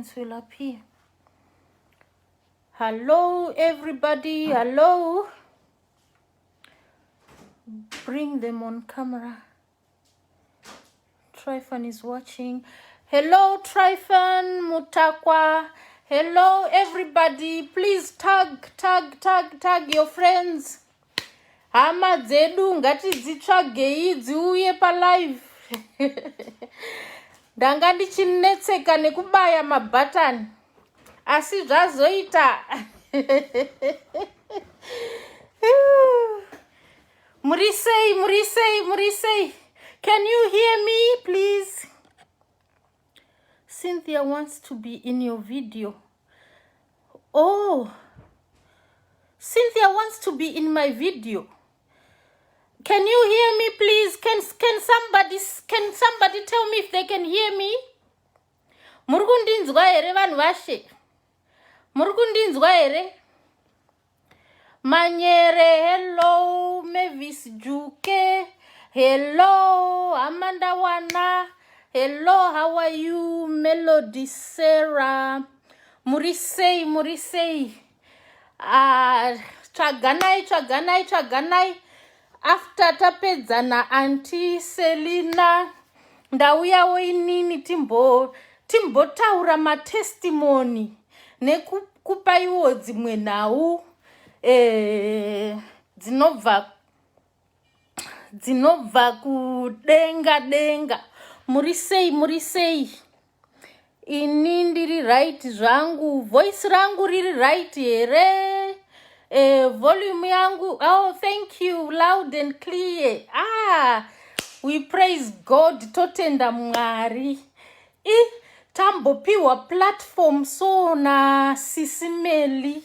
seconds will appear. Hello, everybody. Hello. Bring them on camera. Tryphon is watching. Hello, Tryphon, Mutakwa. Hello, everybody. Please tag your friends. Hama dzedu ngatidzitsvagei dziuye pa live. Ndanga ndichinetseka nekubaya mabutton. Asi zvazoita. Murisei. Can you hear me, please? Cynthia wants to be in your video. Oh, Cynthia wants to be in my video. Can you hear me, please? Can somebody tell me if they can hear me? Murukundinzwa here vanhu vashe. Murukundinzwa here. Manyere, hello. Mavis Juke, hello. Amanda Wana, hello. How are you? Melody Sarah. Murisei. Chaganai. After tapedzana Auntie Selina, ndauya woinini timbotaura matestimony nekupaiwo dzimwe nhau dzinobva kudenga. Murisei. Ini ndiri right zvangu, voice rangu riri right here. Volume yangu, oh, thank you, loud and clear. We praise God, totenda Mwari. Tambopiwa platform so na Sis Melly.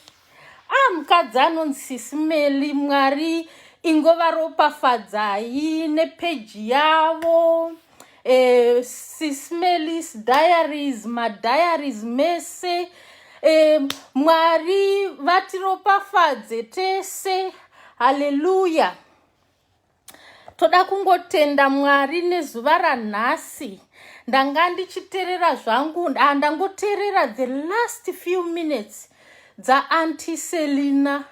Mukadzi anonzi Sis Melly, Mwari ingova ropafadzai nepage yavo. Sis Melly's diaries, madiaries mese. Mwari vatiropafadze tese. Hallelujah. Toda kungotenda Mwari nezuva ranhasi. Ndanga ndichiterera zvangu, ndangoterera the last few minutes dza Auntie Selina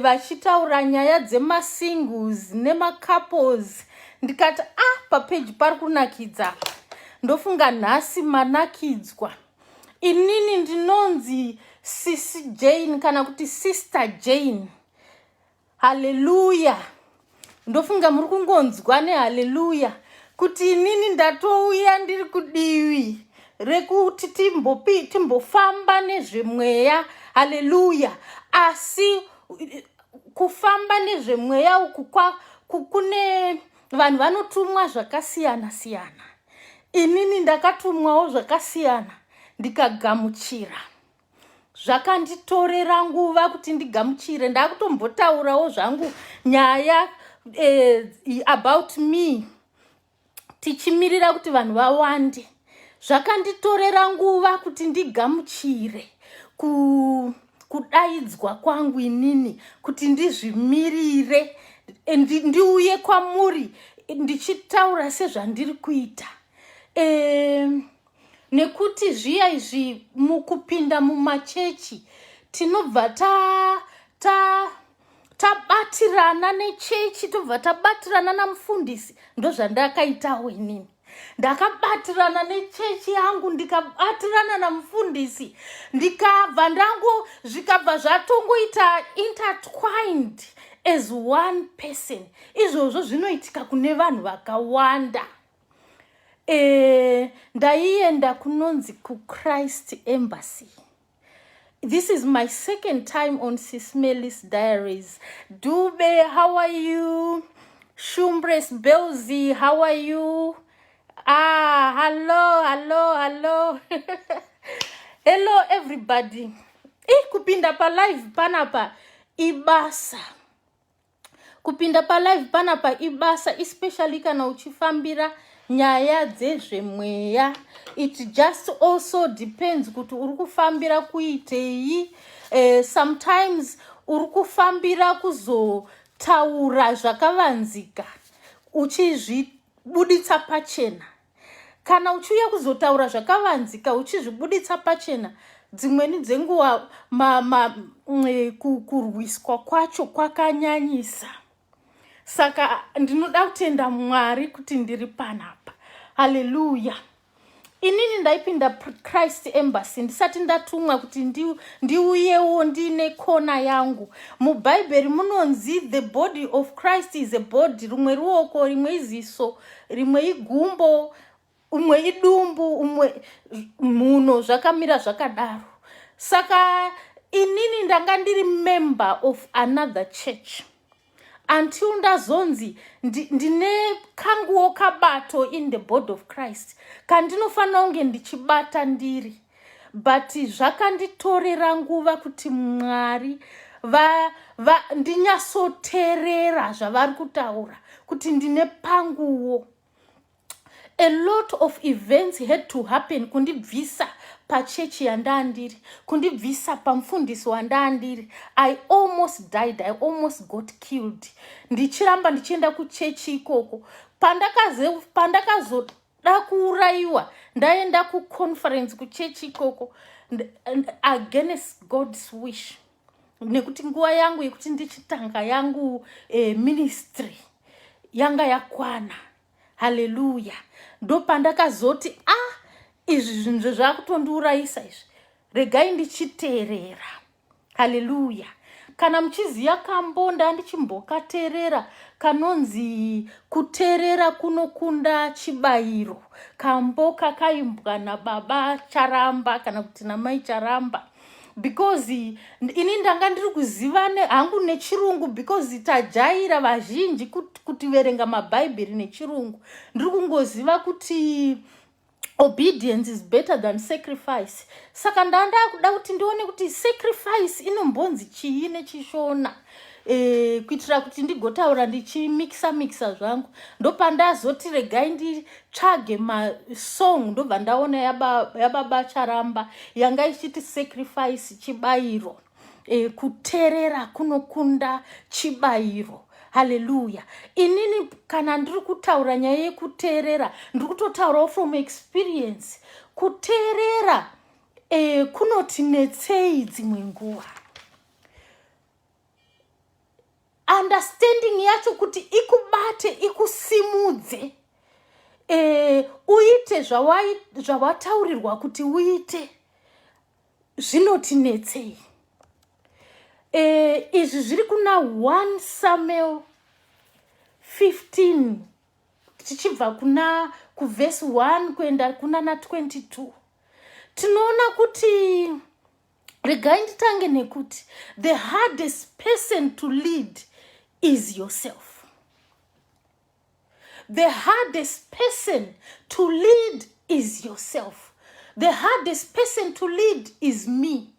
vachitaura nyaya dzemasingles nemacouples. Ndikati papage pari kunakidza. Ndofunga nhasi manakidzwa. Inini ndinonzi Sis Jane kana kuti Sister Jane. Hallelujah. Ndofunga muri kungonzwa nehallelujah. Kuti inini ndatouya ndiri kudivi rekuti timbofamba nezvemweya. Hallelujah. Asi kufamba nezvemweya uku kune vanhu vanotumwa zvakasiyana. Inini ndakatumwawo zvakasiyana ndikagamuchira. Zvakanditorera nguva kuti ndigamuchire. Ndakutombotaurawo zvangu nyaya about me. Tichimirira kuti vanhu vawande. Zvakanditorera nguva kuti ndigamuchire kudaidzwa kwangu inini kuti ndizvimirire ndiuye kwamuri ndichitaura sezvandiri kuita. Nekuti zviya izvi mukupinda mumachechi tinobva tabatirana nechechi, tobva tabatirana namufundisi. Ndozvandakaitawo inini. Ndakabatirana nechechi yangu, ndikabatirana namufundisi, ndikabva ndangu zvikabva zvatongoita intertwined as one person. Izvozvo zvinoitika kune vanhu vakawanda. Ndaienda kunonzi kuChrist Embassy. This is my second time on Sis Melly's diaries. Dube, how are you? Shumbres Belzi, how are you? Hello. Hello everybody. Kupinda pa live panapa ibasa. Kupinda pa live panapa ibasa, especially kana uchifambira nyaya dzezvemweya. It just also depends kuti urikufambira kuitei. Sometimes urikufambira kuzotaura zvakavanzika uchizvibuditsa pachena. kana uchiuya kuzotaura zvakavanzika uchizvibuditsa pachena, dzimweni dzenguva kurwiswa kwacho kwakanyanyisa. Saka ndinoda kutenda Mwari kuti ndiri panapa. Hallelujah. Inini ndaipinda Christ Embassy ndisati ndatumwa kuti ndiuyewo ndine kona yangu. MuBhayibheri munonzi the body of Christ is a body. Rumwe ruoko, rimwe iziso, rimwe igumbo, umwe idumbu, umwe mhuno, zvakamira zvakadaro. Saka inini ndanga ndiri member of another church. Until ndazonzi ndine kanguwo kabato in the body of Christ. Kandinofanira kunge ndichibata ndiri. But zvakanditorera nguva kuti Mwari ndinyasoteerera zvavari kutaura kuti ndine panguwo. A lot of events had to happen kundibvisa pachechi yandandiri, kundibvisa pamufundisi wandandiri. I almost died. I almost got killed. Ndichiramba ndichienda kuchechi ikoko. Pandakazoda kuuraiwa, ndaenda kuconference kuchechi ikoko against God's wish. Nekuti nguva yangu yekuti ndichitanga yangu ministry yanga yakwana. Hallelujah. Ndo pandakazoti izvi zvinhu zvakutondiurayisa izvi, regai ndichiteerera. Hallelujah. Kana muchiziya kambo ndichimbokateerera kanonzi kuteerera kunokunda chibayiro. Kambo kakaimbwa nababa Charamba kana kuti namai Charamba. Because ini ndanga ndiri kuziva hangu nechirungu, because tajaira vazhinji kuti verenga maBhayibheri nechirungu. Ndiri kungoziva kuti obedience is better than sacrifice. Saka ndanda kuda kuti ndione kuti sacrifice inombonzi chii nechishona. Kuitira kuti ndigotaura ndichimixa zvangu. Ndopandazoti regai nditsvage masong, ndobva ndaona yababa Charamba yanga ichiti sacrifice chibayiro. Kuteerera kunokunda chibayiro. Hallelujah. Inini kana ndiri kutaura nyaya yekuteerera, ndiri kutotaurawo from experience. Kuteerera kunotinetsei dzimwe nguva. Understanding yacho kuti ikubate, ikusimudze, uite zvawataurirwa kuti uite, zvinotinetsei. Izvi zviri kuna 1 Samuel 15 tichibva kuverse 1 kuenda kuna na 22. Tinoona kuti, regai nditange nekuti, the hardest person to lead is yourself. The hardest person to lead is yourself. The hardest person to lead is me.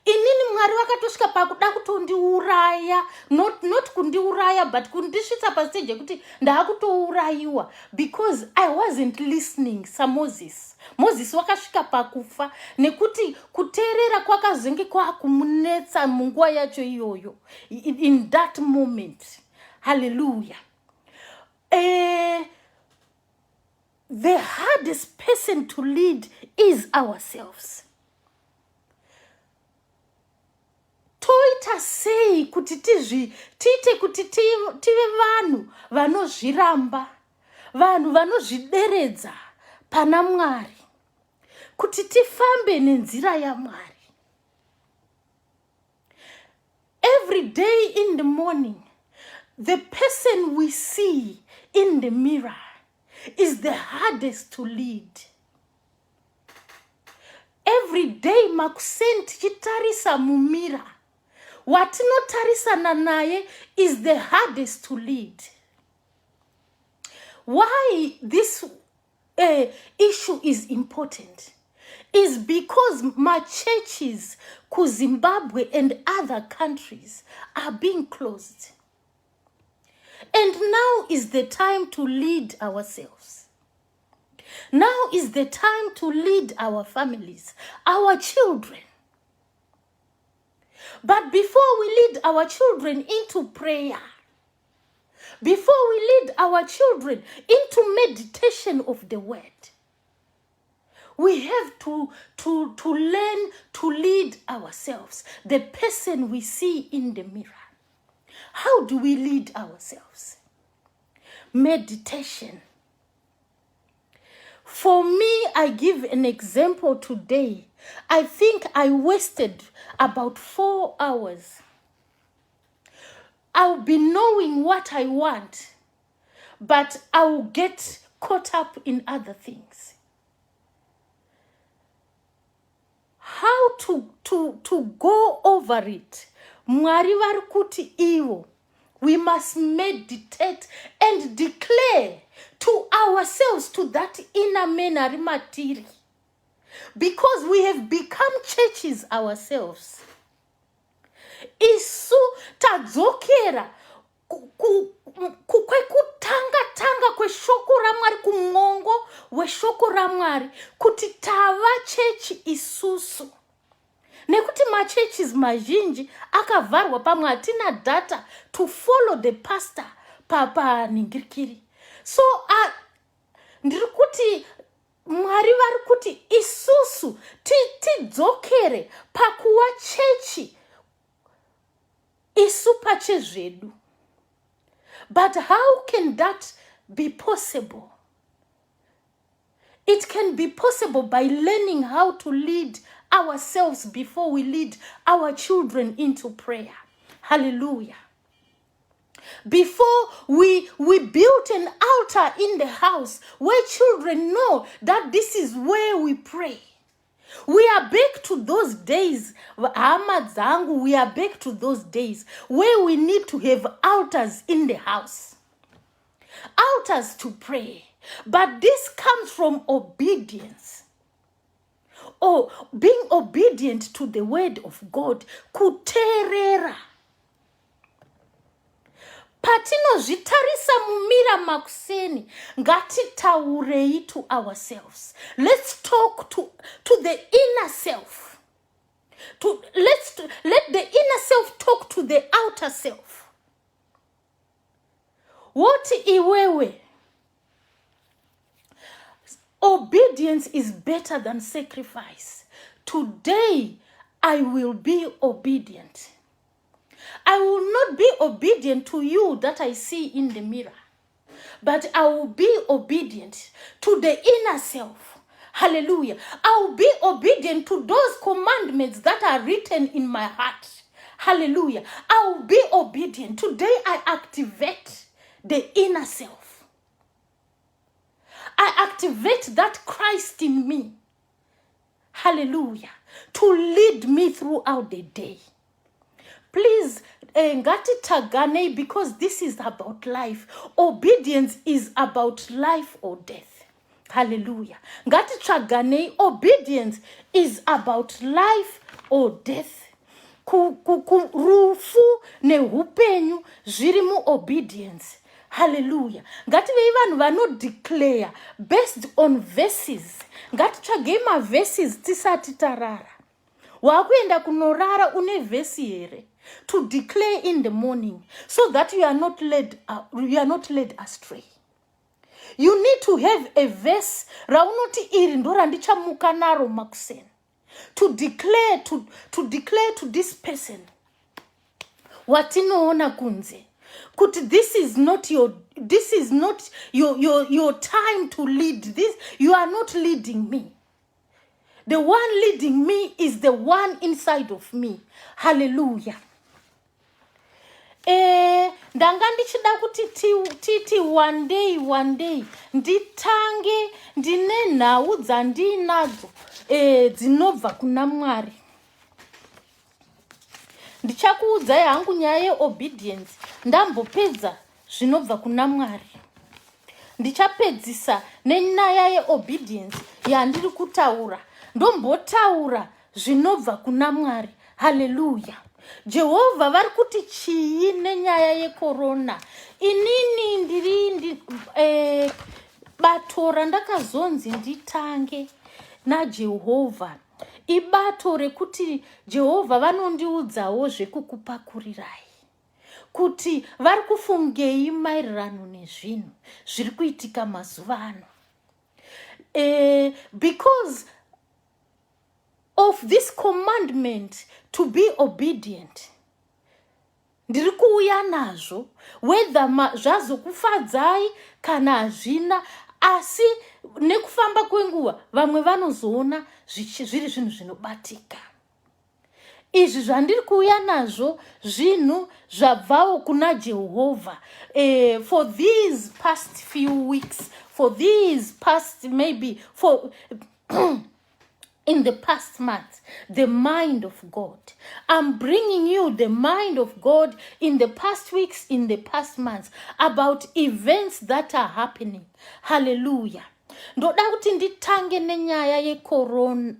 Inini Mwari vakatosvika pakuda kutondiuraya, not kundiuraya, but kundisvitsa pastage kuti ndakutouraiwa because I wasn't listening. Moses wakasvika pakufa nekuti kuteerera kwakazenge kwakumunetsa munguva yacho iyoyo, in that moment. Hallelujah. The hardest person to lead is ourselves. Toita sei kuti tiite kuti tive vanhu vanozviramba, vanhu vanozvideredza pana Mwari, kuti tifambe nenzira yaMwari. Every day in the morning, the person we see in the mirror is the hardest to lead. Every day makusenti chitarisa mumira, watinotarisana naye is the hardest to lead. Why this issue is important is because my churches, Zimbabwe and other countries, are being closed. And now is the time to lead ourselves. Now is the time to lead our families, our children. But before we lead our children into prayer, before we lead our children into meditation of the word. We have to learn to lead ourselves, the person we see in the mirror. How do we lead ourselves? Meditation. For me, I give an example today. I think I wasted about 4 hours. I'll be knowing what I want, but I'll get caught up in other things. How to go over it? Mwari vari kuti ivo. We must meditate and declare to ourselves, to that inner man ari matiri. Because we have become churches ourselves. Isu tadzokera kwekutanga kweshoko ramwari, kumwongo weshoko ramwari, kuti tava chechi isusu. Nekuti machurches mazhinji akavharwa, pamwe hatina data to follow the pastor paningirikiri. So ndiri kuti Mwari vari kuti isusu tidzokere pakuwa chechi isu pachezvedu. But how can that be possible? It can be possible by learning how to lead ourselves before we lead our children into prayer. Hallelujah. Before we built an altar in the house where children know that this is where we pray. We are back to those days, Ahmadzangu, we are back to those days where we need to have altars in the house. Altars to pray. But this comes from obedience. Or being obedient to the word of God. Kuterera. Patinozvitarisa mumira makuseni, ngatitaurei to ourselves. Let's talk to the inner self. Let the inner self talk to the outer self. What iwewe? Obedience is better than sacrifice. Today, I will be obedient. I will not be obedient to you that I see in the mirror, but I will be obedient to the inner self. Hallelujah. I will be obedient to those commandments that are written in my heart. Hallelujah. I will be obedient. Today I activate the inner self. I activate that Christ in me. Hallelujah. To lead me throughout the day. Please, ngatitagane, because this is about life. Obedience is about life or death. Hallelujah. Ngatitagane, obedience is about life or death. Rufu nehupenyu zvirimu obedience. Hallelujah. Ngative vanhu vanodeclare based on verses. Ngatitsvagei maverses tisati tarara. Wakuenda kunorara une vesi here to declare in the morning, so that you are not led astray. You need to have a verse raunoti iri ndo randichamuka naro makuseni, to declare to this person watinoona kunze kuti this is not your time to lead this. You are not leading me. The one leading me is the one inside of me. Hallelujah. Ndanga ndichida kuti titi one day nditange ndine nhau dzandinadzo dzinobva kuna Mwari. Ndichakuudzai hangu nyaya yeobedience. Ndambopedza zvinobva kuna Mwari. Ndichapedzisa nenyaya yeobedience yandiri kutaura. Ndombotaura zvinobva kuna Mwari. Hallelujah. Jehovah vari kuti chii nenyaya yekorona. Inini ndiri bato randakazonzi nditange naJehovha. Ibato rekuti Jehovah vanondiudzawo zvekukupakurirai. kuti vari kufungei maererano nezvinhu zviri kuitika mazuva ano. Because of this commandment to be obedient, ndiri kuuya nazvo, whether zvazokufadzai kana hazvina, asi nekufamba kwenguva vamwe vanozoona zviri zvinhu zvinobatika. Izvi zvandiri kuuya nazvo zvinhu zvabvawo kuna Jehovha. For these past few weeks, for these past maybe for in the past month, the mind of God. I'm bringing you the mind of God in the past weeks, in the past months, about events that are happening. Hallelujah. Ndoda kuti nditange nenyaya yecorona.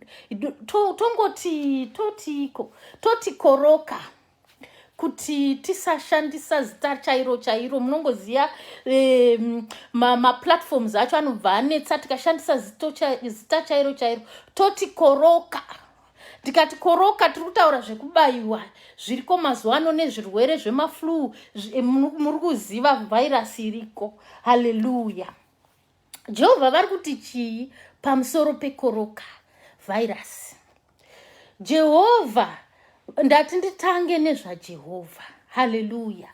Toti koroka. Kuti tisashandisa zita chairo munongoziya ma-platforms acho anobva anetsa tikashandisa zita chairo toti koroka. Tikati koroka tiri kutaura zvekubayiwa zviriko mazuva ano nezvirwere zvemaflu muri kuziva virus iriko. Hallelujah. Jehovha vari kuti chii pamusoro pekoroka virus? Jehovha, ndati nditange nezvaJehovha. Hallelujah.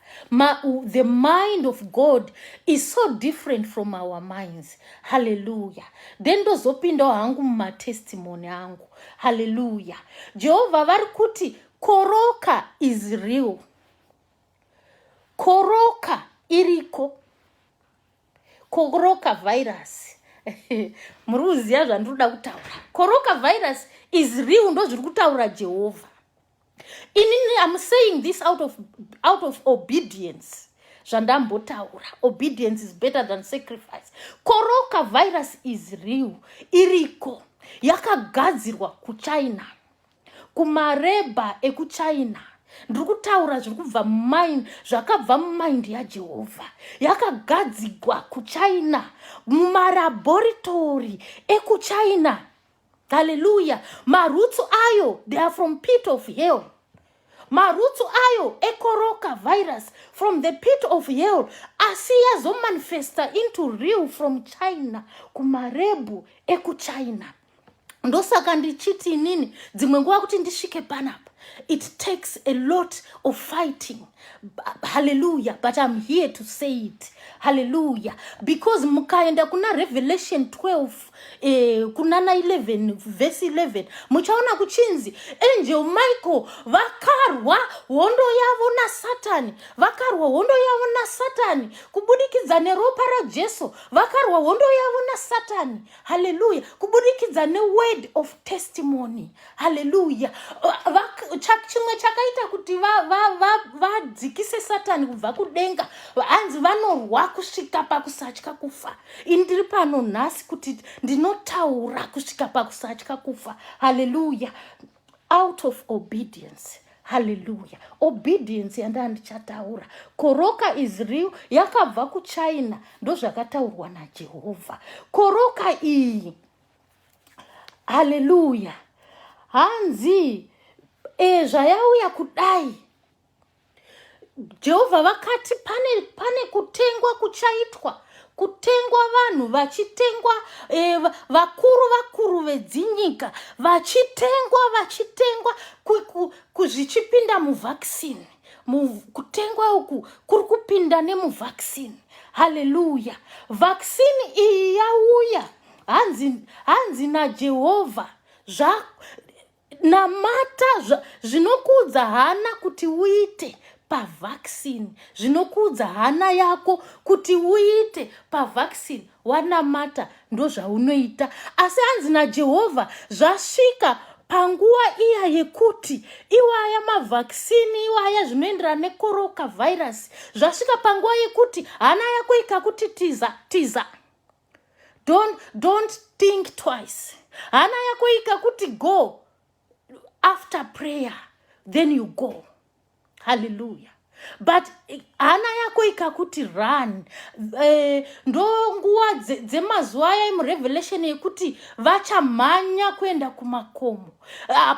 The mind of God is so different from our minds. Hallelujah. Then ndozopinda hangu mumatestimony angu. Hallelujah. Jehovha vari kuti koroka is real. Koroka iriko. Koroka virus. Muruziya zvandiroda kutaura. Koroka virus is real, ndo zviri kutaura Jehovha. I'm saying this out of obedience. Zvandambotaura. Obedience is better than sacrifice. Koroka virus is real. Iriko. Yakagadzirwa kuChina. Kumareba ekuChina. Ndiri kutaura zviri kubva mumind, zvakabva mumind yaJehovha. Yakagadzirwa kuChina, mumalaboratory ekuChina. Hallelujah. Marutsu ayo, they are from pit of hell. Marutsu ayo, ekoroka virus, from the pit of hell. Asiya zo manifesta into real from China, kumarebu ekuChina. Ndosaka ndichiti nini, dzimwe nguva kuti ndisvike panapa. It takes a lot of fighting. Hallelujah. But I'm here to say it. Hallelujah. Because mukaenda kuna Revelation 12, kunana 11, verse 11. Muchaona kuchinzi. Angel Michael, vakarwa hondo yavo na Satani. Vakarwa hondo yavo na Satani. Kubudikidza neropa ra Jesu. Vakarwa hondo yavo na Satani. Hallelujah. Kubudikidza ne word of testimony. Hallelujah. Chimwe chakaita kuti vadzikise Satani kubva kudenga, hanzi vanorwa kusvika pakusatya kufa. Indiri pano nhasi kuti ndinotaura kusvika pakusatya kufa. Hallelujah. Out of obedience. Hallelujah. Obedience yandandichataura. Koroka is real. Yakabva kuChina. Ndo zvakataurwa naJehovha. Koroka iyi. Hallelujah. Hanzi zvayauya kudai. Jehovha vakati pane kutengwa kuchaitwa. Kutengwa vanhu vachitengwa, vakuru vedzinyika vachitengwa kuzvichipinda muvaccine. Kutengwa uku kuri kupinda nemuvaccine. Hallelujah. Vaccine iyi yauya hanzi naJehovha namata zvinokudza hana kuti uite pavaccine. Zvinokudza hana yako kuti uite pavaccine. Wanamata ndo zvaunoita. Asi hanzi naJehovha zvasvika panguva iya yekuti iwaya mavaccine, iwaya zvinoenderana nekoroka virus. Zvasvika panguva yekuti hana yako ikakuti tiza. Don't think twice. Hana yako ikakuti go. After prayer, then you go. Hallelujah. But hana yako ikakuti run. Ndo nguva dzemazuva aya muRevelation yekuti vachamhanya kuenda kumakomo.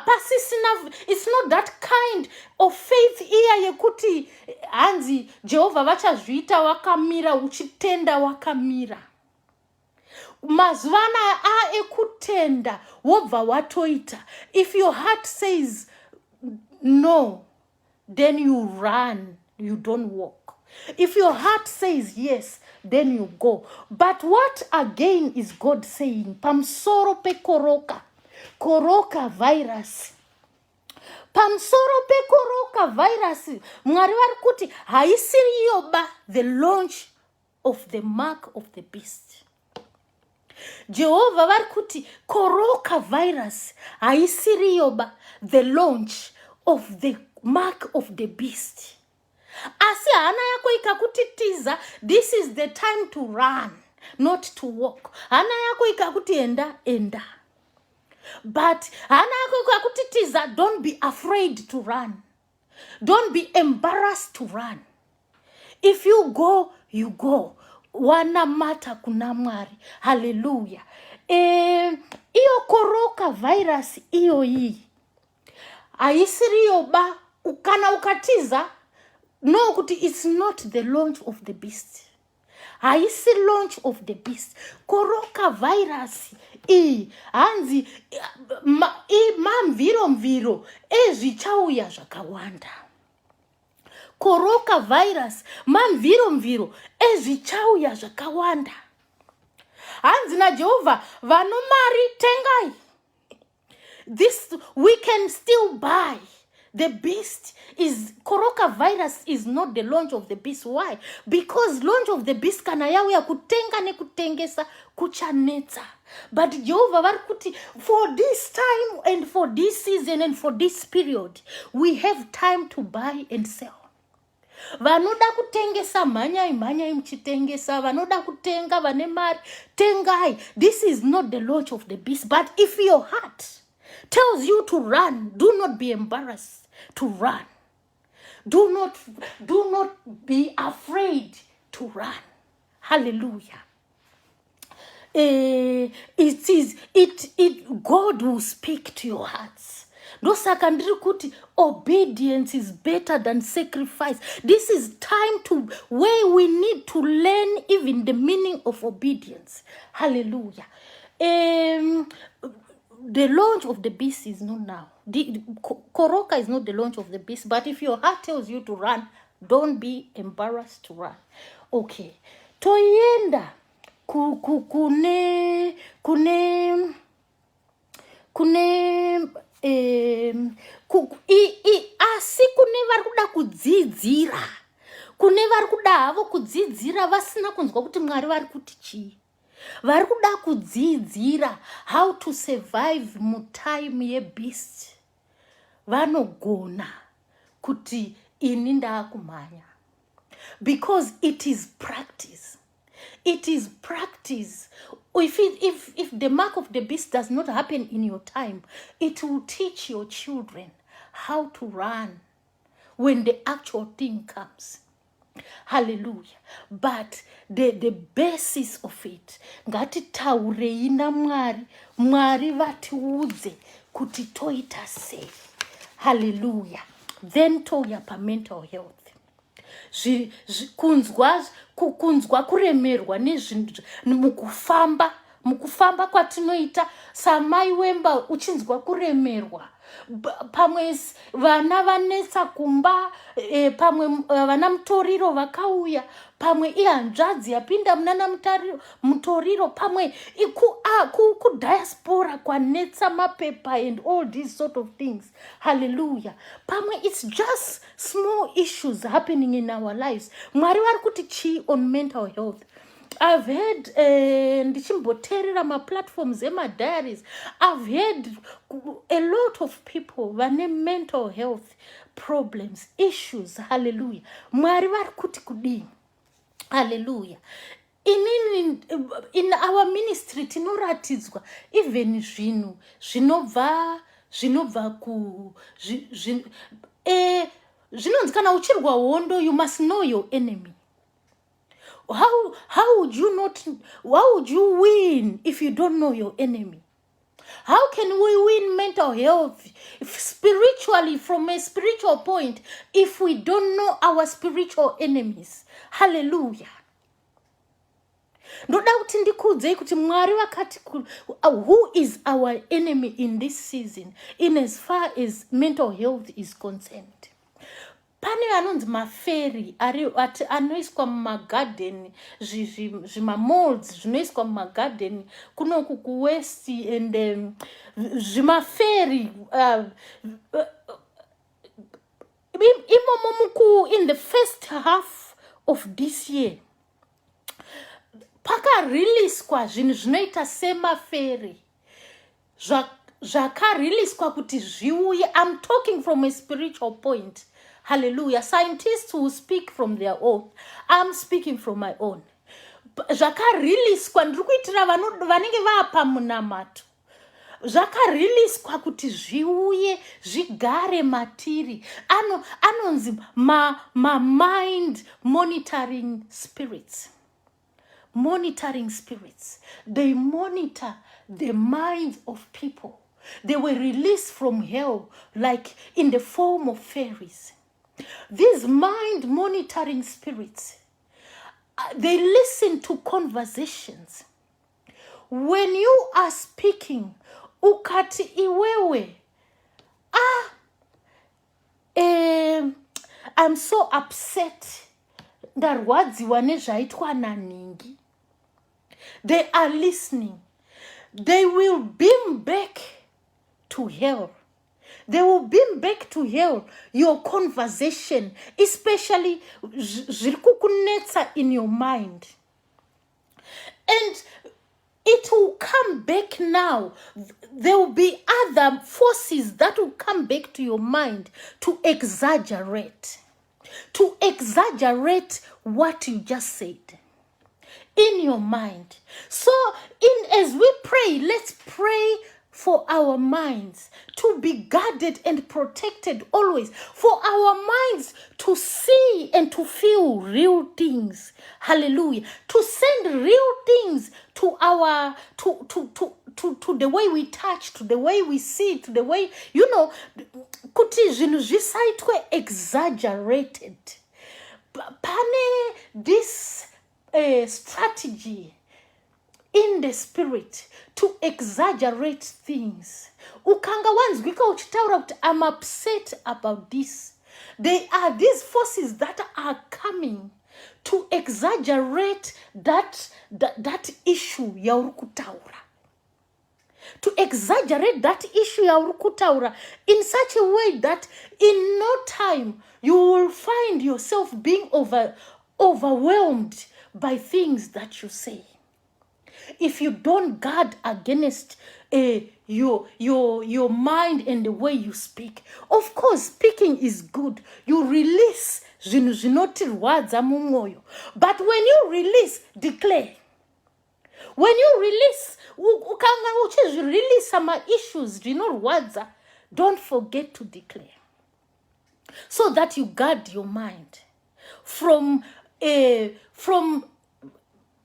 Pasisina, it's not that kind of faith iya yekuti hanzi Jehovha vachazviita wakamira uchitenda wakamira. Mazuvana ekutenda wobva watoita. If your heart says no, then you run, you don't walk. If your heart says yes, then you go. But what again is God saying? Pamsoro pe koroka virus. Pamsoro pe koroka virus. Mwari vari kuti haisiri yoba the launch of the mark of the beast. Jehovah vari kuti koroka virus haisiri yoba the launch of the mark of the beast. Asi hana yako ikakutitiza, this is the time to run, not to walk. Hana yako ikakuti enda. But hana yako ikakutitiza, don't be afraid to run. Don't be embarrassed to run. If you go, you go. Wana mata kuna Mwari. Hallelujah. Iyo koroka virus iyo hii. Aisiri yoba ukana ukatiza. No, it's not the launch of the beast. Aisi launch of the beast. Koroka virus. Hanzi mamviro ezvichauya zvakawanda. Koroka virus mamviro ezvichauya zvakawanda. Hanzi na Jehovah vanomari tengai. This we can still buy. The beast is koroka virus is not the launch of the beast. Why? Because launch of the beast kana yawe ya kutenga ne kutengesa kuchaneta. But Jehovah vari kuti for this time and for this season and for this period we have time to buy and sell. Vanoda kutengesa manyai mchitengesa, vanoda kutenga vane mari tengai. This is not the launch of the beast. But if your heart tells you to run, do not be embarrassed to run. Do not be afraid to run. Hallelujah. God will speak to your hearts. No secondary kuti obedience is better than sacrifice. This is time to where we need to learn even the meaning of obedience. Hallelujah. The launch of the beast is not now. The koroka is not the launch of the beast. But if your heart tells you to run, don't be embarrassed to run. Okay. Toyenda kune asi kune vari kuda kudzidzira. Kune vari kuda havo kudzidzira vasina kunzwa kuti Mwari vari kuti chii. Vari kuda kudzidzira how to survive mutime ye beast. Vanogona kuti ini ndakumhanya. Because it is practice. It is practice. If the mark of the beast does not happen in your time, it will teach your children how to run when the actual thing comes. Hallelujah. But the basis of it, ngati taurei na Mwari vatiudze kuti toita sei. Hallelujah. Then toya pa mental health. Kunzwa kuremerwa mukufamba kwatinoita samai wemba uchinzwa kuremerwa. Pamwe vana vanetsa kumba, pamwe vana mutoriro vakauya, pamwe ihanzvadzi yapinda munana mutoriro, pamwe ku diaspora kwanetsa mapepa and all these sort of things. Hallelujah. Pamwe it's just small issues happening in our lives. Mwari vari kuti chi on mental health. I've heard ndichimboterera ma-platforms ema-diaries. I've heard a lot of people vane mental health problems, issues. Hallelujah. Mwari vari kuti kudini. Hallelujah. In our ministry tinoratidzwa even zvinobva ku zvinonzi kana uchirwa hondo, you must know your enemy. How would you win if you don't know your enemy? How can we win mental health spiritually from a spiritual point if we don't know our spiritual enemies? Hallelujah. Ndoda kuti ndikudzei kuti Mwari vakati who is our enemy in this season in as far as mental health is concerned. Pane vanonzi maferi anoiswa mumagarden, zvimamolds zvinoiswa mumagarden kunoku kuwest and zvimaferi imomo muku in the first half of this year pakariliswa zvinhu zvinoita semaferi zvakariliswa kuti zviuye. I'm talking from a spiritual point. Hallelujah. Scientists will speak from their own. I'm speaking from my own. Zvakariliswa ndiri kuitira vanenge vapa munamato. Zvakariliswa kuti zviuye zvigare matiri. Anonzi mind monitoring spirits. Monitoring spirits. They monitor the minds of people. They were released from hell like in the form of fairies. These mind monitoring spirits, they listen to conversations. When you are speaking, ukati iwewe, I'm so upset. Ndarwadziwa nezvaitwa naningi. They are listening. They will beam back to hell. They will beam back to hell your conversation, especially zvirikukunetsa in your mind. And it will come back now. There will be other forces that will come back to your mind to exaggerate what you just said in your mind. So as we pray, let's pray for our minds to be guarded and protected always, for our minds to see and to feel real things. Hallelujah. To send real things to our to the way we touch, to the way we see, to the way, kuti zvinhu zvisaitwe exaggerated. Pane this strategy in the spirit to exaggerate things. Ukanga wanzwika uchitaura kuti I'm upset about this. There are these forces that are coming to exaggerate that issue ya urukutaura. To exaggerate that issue ya urukutaura in such a way that in no time you will find yourself being overwhelmed by things that you say. If you don't guard against your mind and the way you speak, of course, speaking is good. You release zvinhu zvinotirwadza mumwoyo. But when you release, declare. When you release, ukanga uchizvirelease ma issues zvinorwadza, don't forget to declare. So that you guard your mind from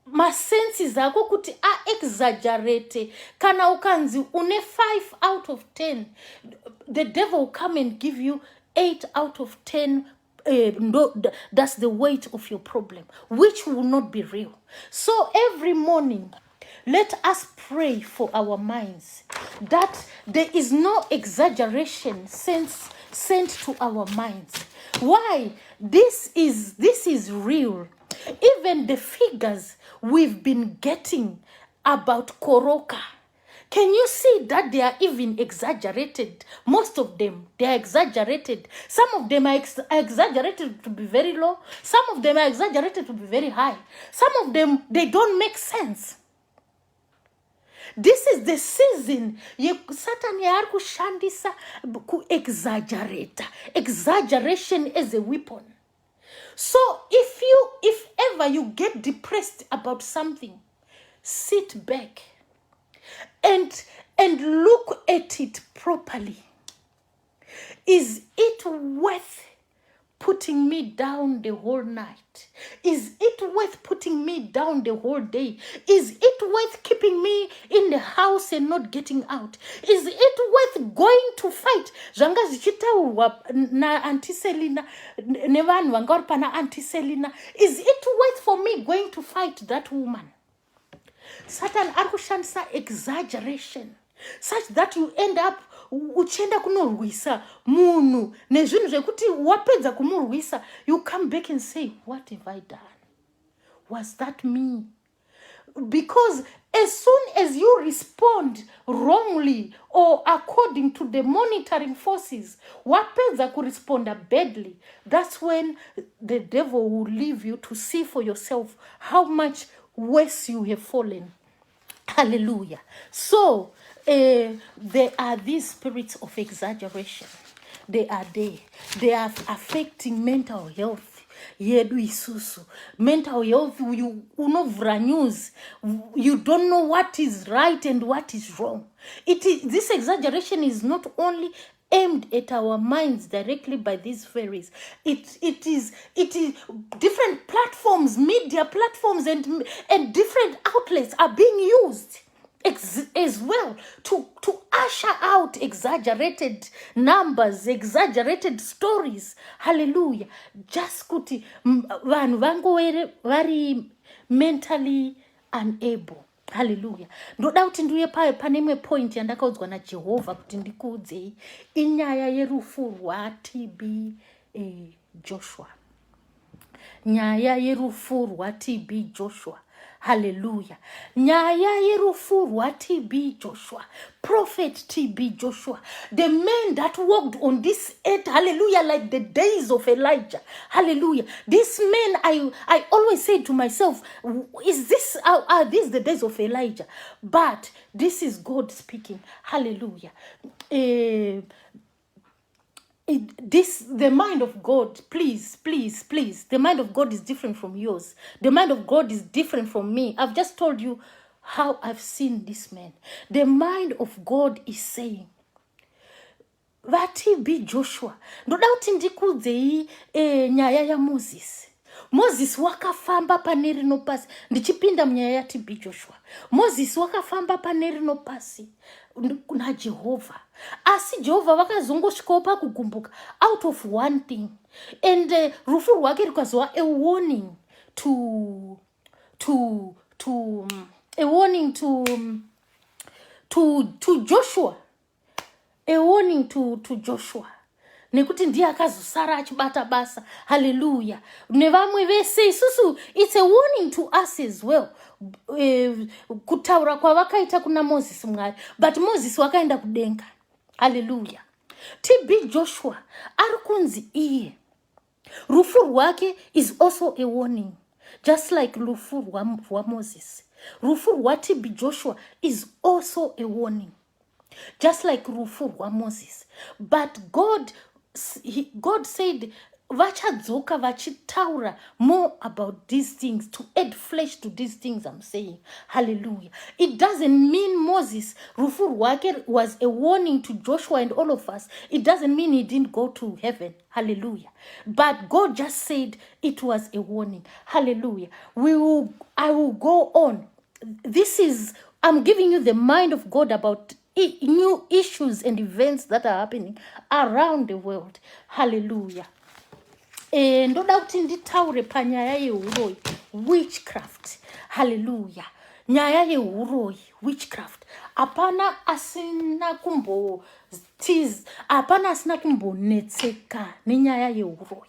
masenses ako kuti exaggerate. Kana ukanzi une 5 out of 10, the devil will come and give you 8 out of 10. No, that's the weight of your problem, which will not be real. So every morning, let us pray for our minds that there is no exaggeration sent to our minds. Why? This is real. Even the figures we've been getting about Koroka, can you see that they are even exaggerated? Most of them, they are exaggerated. Some of them are exaggerated to be very low. Some of them are exaggerated to be very high. Some of them, they don't make sense. This is the season Satan yaari kushandisa ku exaggerate. Exaggeration as a weapon. So if ever you get depressed about something, sit back and look at it properly. Is it worth putting me down the whole night? Is it worth putting me down the whole day? Is it worth keeping me in the house and not getting out? Is it worth going to fight? Zvanga zvichitaurwa na Auntie Selina nevanhu vanga vari pana Auntie Selina. Is it worth for me going to fight that woman? Satan ari kushandisa exaggeration such that you end up uchienda kunorwisa munhu nezvinhu zvekuti wapedza kumurwisa, you come back and say, what have I done? Was that me? Because as soon as you respond wrongly or according to the monitoring forces, wapedza kuresponda badly, that's when the devil will leave you to see for yourself how much worse you have fallen. Hallelujah. So there are these spirits of exaggeration. They are there. They are affecting mental health. Yedu isusu. Mental health, you unovra news. You don't know what is right and what is wrong. This exaggeration is not only aimed at our minds directly by these fairies. It is different platforms, media platforms, and different outlets are being used as well to usher out exaggerated numbers, exaggerated stories. Hallelujah. Just kuti vanhu vangu very mentally unable. Hallelujah. Ndoda kuti ndiuye pane imwe point yandakaudzwa naJehovha kuti ndikuudzei, inyaya yerufu rwaTB Joshua. Nyaya yerufu rwaTB Joshua. Hallelujah. Nyaya yerufu rwaTB Joshua. Prophet TB Joshua. The man that walked on this earth. Hallelujah. Like the days of Elijah. Hallelujah. This man, I always say to myself, are these the days of Elijah? But this is God speaking. Hallelujah. The mind of God, please, the mind of God is different from yours. The mind of God is different from me. I've just told you how I've seen this man. The mind of God is saying, vaTB Joshua, ndoda kuti ndikuudzei nyaya ya Moses wakafamba paneri nopasi. Ndichipinda munyaya yaTB Joshua. Moses wakafamba paneri nopasi na Jehovah. Asi Jehovah vakazongosvikawo pakugumbuka out of one thing. And rufu rwake rukazova a warning to Joshua. A warning to Joshua. Nekuti ndiye akazosara achibata basa. Hallelujah. Nevamwe vese isusu, it's a warning to us as well. Kutaura kwavakaita kuna Moses Mwari, but Moses wakaenda kudenga. Hallelujah. TB Joshua arikunzi iye rufu rwake is also a warning, just like rufu rwa Moses. Rufu rwa TB Joshua is also a warning, just like rufu rwa Moses. But God said vachadzoka vachitaura more about these things, to add flesh to these things I'm saying. Hallelujah. It doesn't mean Moses rufu rwake was a warning to Joshua and all of us. It doesn't mean he didn't go to heaven. Hallelujah. But God just said it was a warning. Hallelujah. I will go on. I'm giving you the mind of God about new issues and events that are happening around the world. Hallelujah. Ndoda kuti nditaure panyaya yeuroi, witchcraft. Hallelujah. Nyaya yeuroi, witchcraft. Apana asina kumbonetseka nenyaya yeuroi.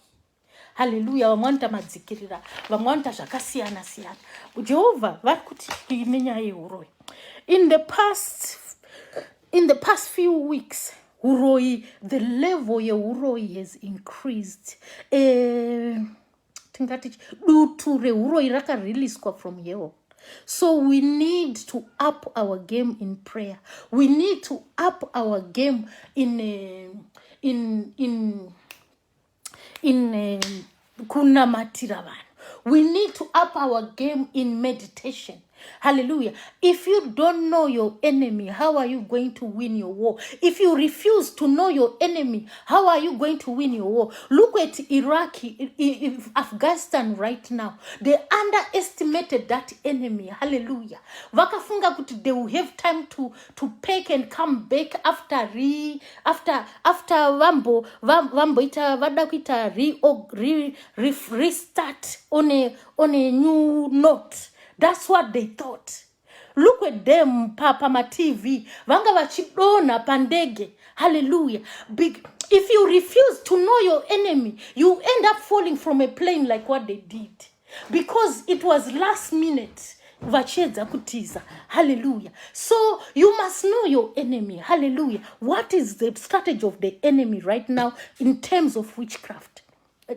Hallelujah. Vamwanta madzikirira, vamwanta zvakasiyana siyana. Jehovah vari kuti nenyaya yeuroi. In the past few weeks, uroi, the level ye uroi has increased. Tingati dutu re uroi raka released from here. So we need to up our game in prayer. We need to up our game in kunamatira vanhu. We need to up our game in meditation. Hallelujah. If you don't know your enemy, how are you going to win your war? If you refuse to know your enemy, how are you going to win your war? Look at Afghanistan right now. They underestimated that enemy. Hallelujah. Vakafunga kuti they will have time to pack and come back after vambo ita vada kuita restart on a new note. That's what they thought. Look at them pama TV. Vanga vachidona pandege. Hallelujah. If you refuse to know your enemy, you end up falling from a plane like what they did. Because it was last minute. Vacheza kutiza. Hallelujah. So you must know your enemy. Hallelujah. What is the strategy of the enemy right now in terms of witchcraft?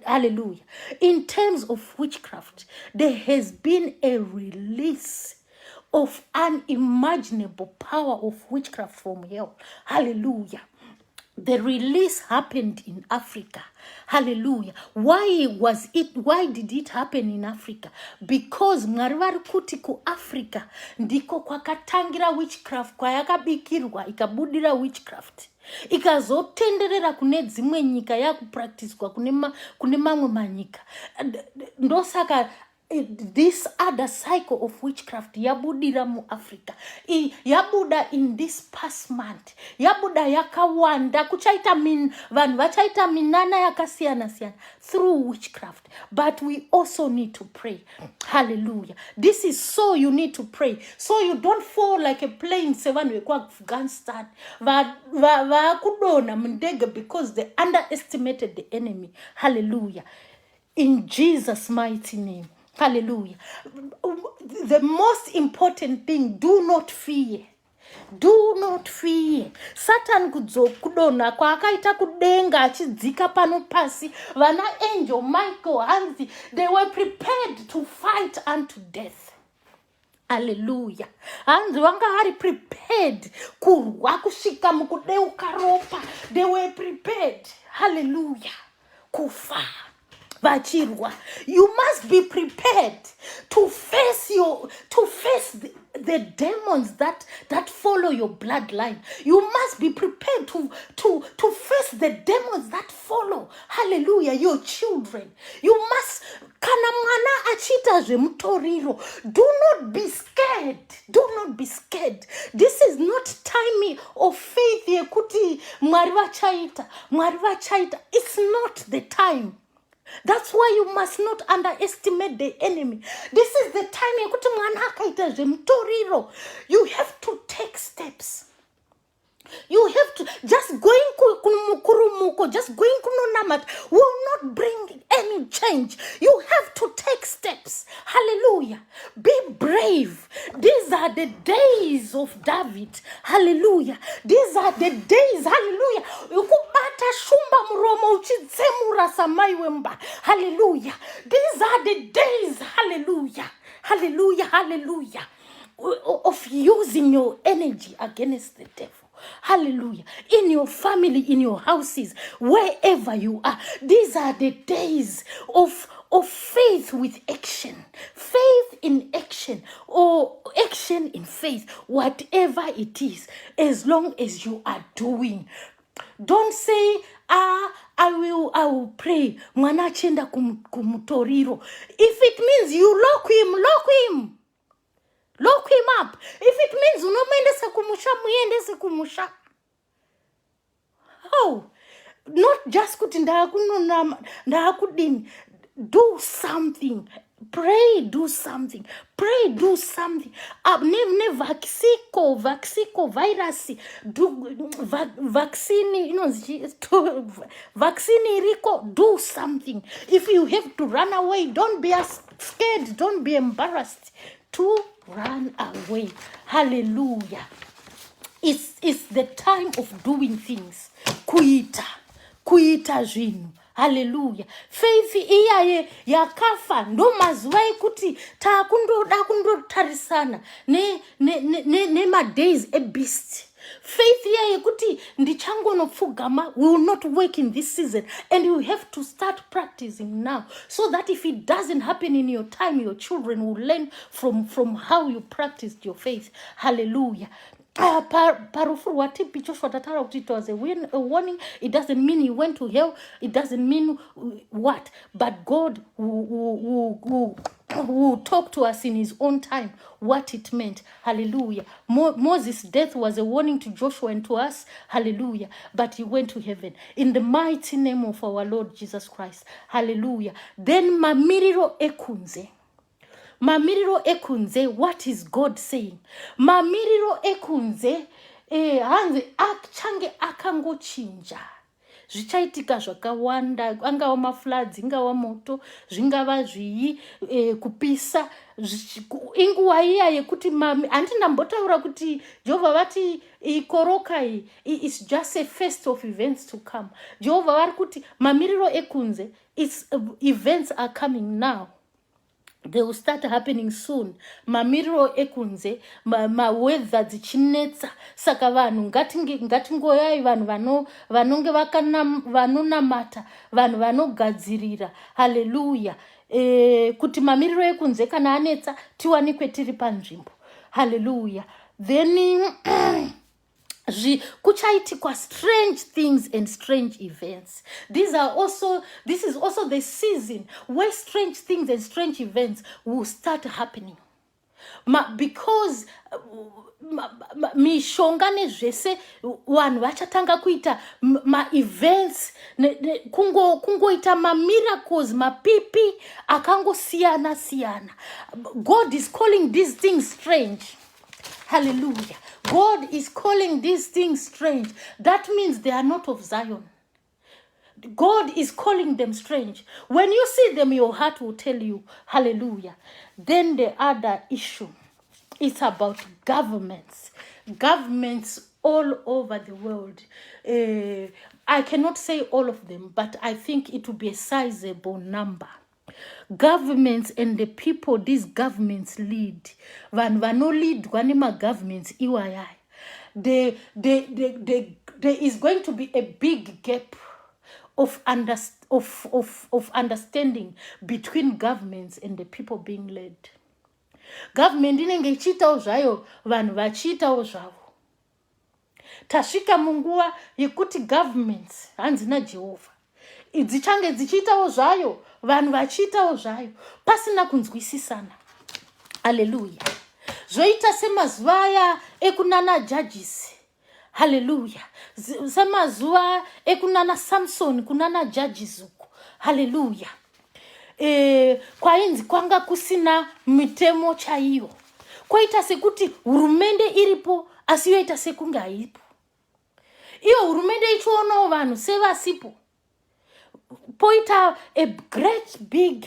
Hallelujah. In terms of witchcraft, there has been a release of unimaginable power of witchcraft from hell. Hallelujah. The release happened in Africa. Hallelujah. Why did it happen in Africa? Because ngarivari kuti ku Africa ndiko kwakatangira witchcraft, kwayakabikirwa ikabudira witchcraft. Ikazotenderera kune dzimwe nyika yakupracticewa kune mamwe manyika. Ndosaka this other cycle of witchcraft yabudira mu Africa. Yabuda in this past month. Yabuda yakawanda kuchaita vanhu vachaita minana yakasiyana siyana through witchcraft. But we also need to pray. Hallelujah. This is so you need to pray. So you don't fall like a plane seven week Afghanistan. Kudona mndege because they underestimated the enemy. Hallelujah. In Jesus' mighty name. Hallelujah. The most important thing, do not fear. Do not fear. Satan kudona kwa akaita kudenga achidzika pano pasi. Vana angel Michael Hansi, they were prepared to fight unto death. Hallelujah. And wanga hari prepared kurwa kushika mukudeuka ropa. They were prepared. Hallelujah. Kufa. Vachirwa. You must be prepared to face the demons that follow your bloodline. You must be prepared to face the demons that follow. Hallelujah. Your children. You must kana mwana achita zvemutoriro. Do not be scared. Do not be scared. This is not time of faith yekuti mwari vachaita. It's not the time. That's why you must not underestimate the enemy. This is the time you have to take steps. You have to, just going kurumuko, just going kunonamat will not bring any change. You have to take steps. Hallelujah. Be brave. These are the days of David. Hallelujah. These are the days. Hallelujah. Hallelujah. These are the days. Hallelujah. Hallelujah. Hallelujah. Of using your energy against the devil. Hallelujah. In your family, in your houses, wherever you are. These are the days of faith with action. Faith in action or action in faith. Whatever it is, as long as you are doing. Don't say, I will pray. Mwana chenda kumutoriro. If it means you lock him. Lock him up. If it means unomendesa kumusha, muendese kumusha. Oh, not just kudin. Do something. Pray, do something. Pray, do something. Ne vaccine virus. Do vaccine, vaccine rico. Do something. If you have to run away, don't be scared. Don't be embarrassed to run away. Hallelujah. It's the time of doing things. Kuita zvinu. Hallelujah. Faith iyaye yakafa ndo mazuva ekuti takundoda kundotarisana ne ma days a beast. Faith here yekuti ndichangonopfugama will not work in this season, and you have to start practicing now, so that if it doesn't happen in your time, your children will learn from how you practiced your faith. Hallelujah. Parufuru watipi Joshua tatara kuti it was a warning. It doesn't mean he went to hell. It doesn't mean what, but God will talk to us in his own time what it meant. Hallelujah. Moses' death was a warning to Joshua and to us. Hallelujah. But he went to heaven in the mighty name of our Lord Jesus Christ. Hallelujah. Then mamiriro ekunze. Mamiriro ekunze, what is God saying? Mamiriro ekunze, hanze achange akango chinja. Zvichaitika zvakawanda, angawa mafloods, ingawa moto, zvingava zvii, kupisa, inguwa iya yekuti andina mbotaura kuti Jehovah vati ikoroka is just a first of events to come. Jehovah vari kuti mamiriro ekunze, events are coming now. They will start happening soon. Mamiriro ekunze, weather dzichinetsa. Saka vanhu ngatingoyai vanhu vanonge vanonamata, vanhu vanogadzirira. Hallelujah. Kuti mamiriro ekunze kana anetsa tiwanikwe tiri panzvimbo. Hallelujah. Then kuchaitikwa strange things and strange events. This is also the season where strange things and strange events will start happening. Because mishonga nezvese vanhu vachatanga kuita events kungoita miracles, mapipi akangosiyana siyana. God is calling these things strange. Hallelujah. God is calling these things strange. That means they are not of Zion. God is calling them strange. When you see them, your heart will tell you, hallelujah. Then the other issue is about governments. Governments all over the world. I cannot say all of them, but I think it will be a sizable number. Governments and the people these governments lead. Vano lead wanema governments iwayai. There is going to be a big gap of understanding between governments and the people being led. Government inenge ichitawo zvayo, vanhu vachiitawo zvavo. Tasvika munguva yekuti governments hanzi naJehovha dzichange dzichiitawo zvayo, vanhu vachiitawo zvayo, pasina kunzwisisana. Hallelujah. Zvoita semazuva aya ekunana judges. Hallelujah. Semazuva ekunana Samson kunana judges uko. Hallelujah. Kwainzi kwanga kusina mitemo chaiyo. Kwaita sekuti hurumende iripo asi yoita sekunge haipo. Iyo hurumende ichionawo vanhu sevasipo. Poita a great big